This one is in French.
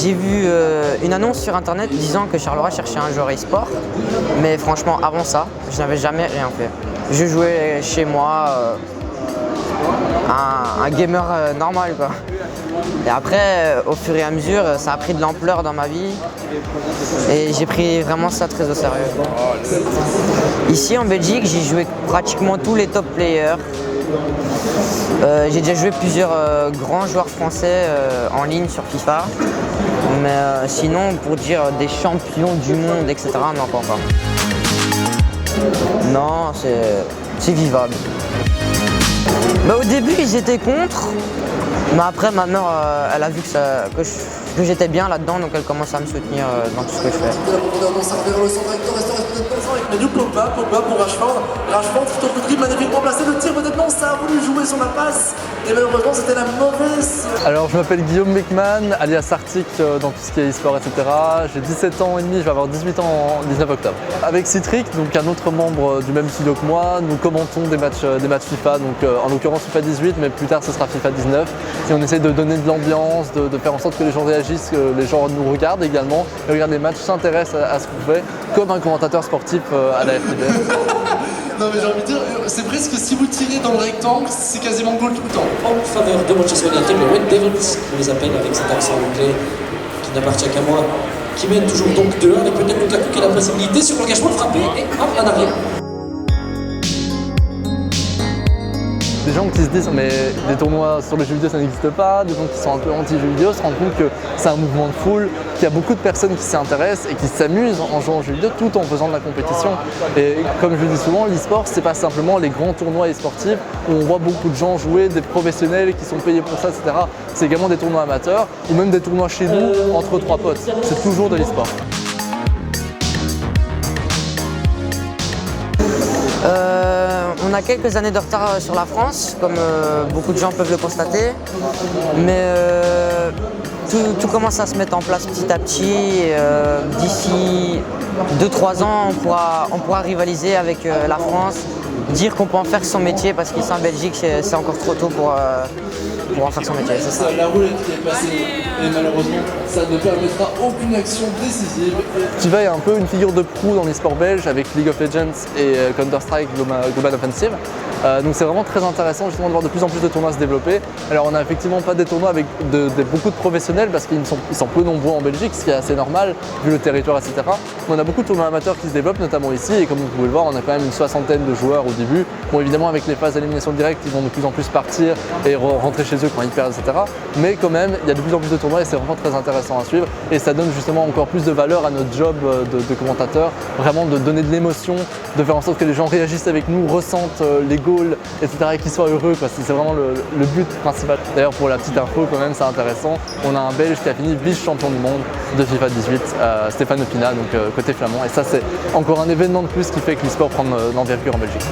J'ai vu une annonce sur internet disant que Charleroi cherchait un joueur e-sport, mais franchement avant ça, je n'avais jamais rien fait. Je jouais chez moi, un gamer normal quoi. Et après, au fur et à mesure, ça a pris de l'ampleur dans ma vie et j'ai pris vraiment ça très au sérieux. Ici en Belgique, j'ai joué pratiquement tous les top players. J'ai déjà joué plusieurs grands joueurs français en ligne sur FIFA, mais sinon pour dire des champions du monde, etc., non pas encore. Non, c'est vivable. Bah, au début ils étaient contre, mais après ma mère elle a vu que j'étais bien là-dedans, donc elle commence à me soutenir dans tout ce que je fais. Manu Pogba pour Rashford. Rashford, plutôt que de magnifiquement placé, le tir peut-être non, ça a voulu jouer sur la passe et malheureusement c'était la mauvaise. Alors je m'appelle Guillaume Beckman, alias Arctic dans tout ce qui est e-sport, etc. J'ai 17 ans et demi, je vais avoir 18 ans en 19 octobre. Avec Citric, donc un autre membre du même studio que moi, nous commentons des matchs FIFA, donc en l'occurrence FIFA 18, mais plus tard ce sera FIFA 19. Et on essaie de donner de l'ambiance, de faire en sorte que les gens réagissent, que les gens nous regardent également, et regardent les matchs, s'intéressent à ce qu'on fait, comme un commentateur sportif à la FPV. Non mais j'ai envie de dire, c'est presque si vous tirez dans le rectangle, c'est quasiment goal tout le temps. En faveur de Manchester United, les Red Devils, on les appelle avec cet accent anglais qui n'appartient qu'à moi, qui mène toujours donc 2-1 avec peut-être Lukaku qui a la possibilité sur l'engagement de frapper et hop, en arrière. Des gens qui se disent mais des tournois sur les jeux vidéo ça n'existe pas, des gens qui sont un peu anti-jeux vidéo se rendent compte que c'est un mouvement de foule, qu'il y a beaucoup de personnes qui s'y intéressent et qui s'amusent en jouant aux jeux vidéo tout en faisant de la compétition. Et comme je le dis souvent, l'e-sport c'est pas simplement les grands tournois e-sportifs où on voit beaucoup de gens jouer, des professionnels qui sont payés pour ça, etc. C'est également des tournois amateurs ou même des tournois chez nous entre trois potes. C'est toujours de l'e-sport. On a quelques années de retard sur la France, comme beaucoup de gens peuvent le constater, mais tout commence à se mettre en place petit à petit. D'ici 2-3 ans, on pourra rivaliser avec la France, dire qu'on peut en faire son métier, parce qu'ici en Belgique, c'est encore trop tôt pour en faire son métier. C'est ça. La roulette qui est passée et malheureusement ça ne permettra aucune action décisive. FIFA est un peu une figure de proue dans l'e-sport belge avec League of Legends et Counter-Strike Global Offensive. Donc c'est vraiment très intéressant justement de voir de plus en plus de tournois se développer. Alors on n'a effectivement pas des tournois avec beaucoup de professionnels parce qu'ils sont peu nombreux en Belgique, ce qui est assez normal vu le territoire, etc. Mais on a beaucoup de tournois amateurs qui se développent, notamment ici, et comme vous pouvez le voir, on a quand même une soixantaine de joueurs au début. Bon évidemment avec les phases d'élimination directe, ils vont de plus en plus partir et rentrer chez eux quand ils perdent, etc. Mais quand même, il y a de plus en plus de tournois et c'est vraiment très intéressant à suivre. Et ça donne justement encore plus de valeur à notre job de commentateur, vraiment de donner de l'émotion, de faire en sorte que les gens réagissent avec nous, ressentent les goals, etc. et qu'ils soient heureux. C'est vraiment le but principal. D'ailleurs pour la petite info quand même, c'est intéressant, on a un Belge qui a fini vice-champion du monde de FIFA 18, Stéphane Opina, donc côté flamand. Et ça c'est encore un événement de plus qui fait que l'e-sport prend de l'envergure en Belgique.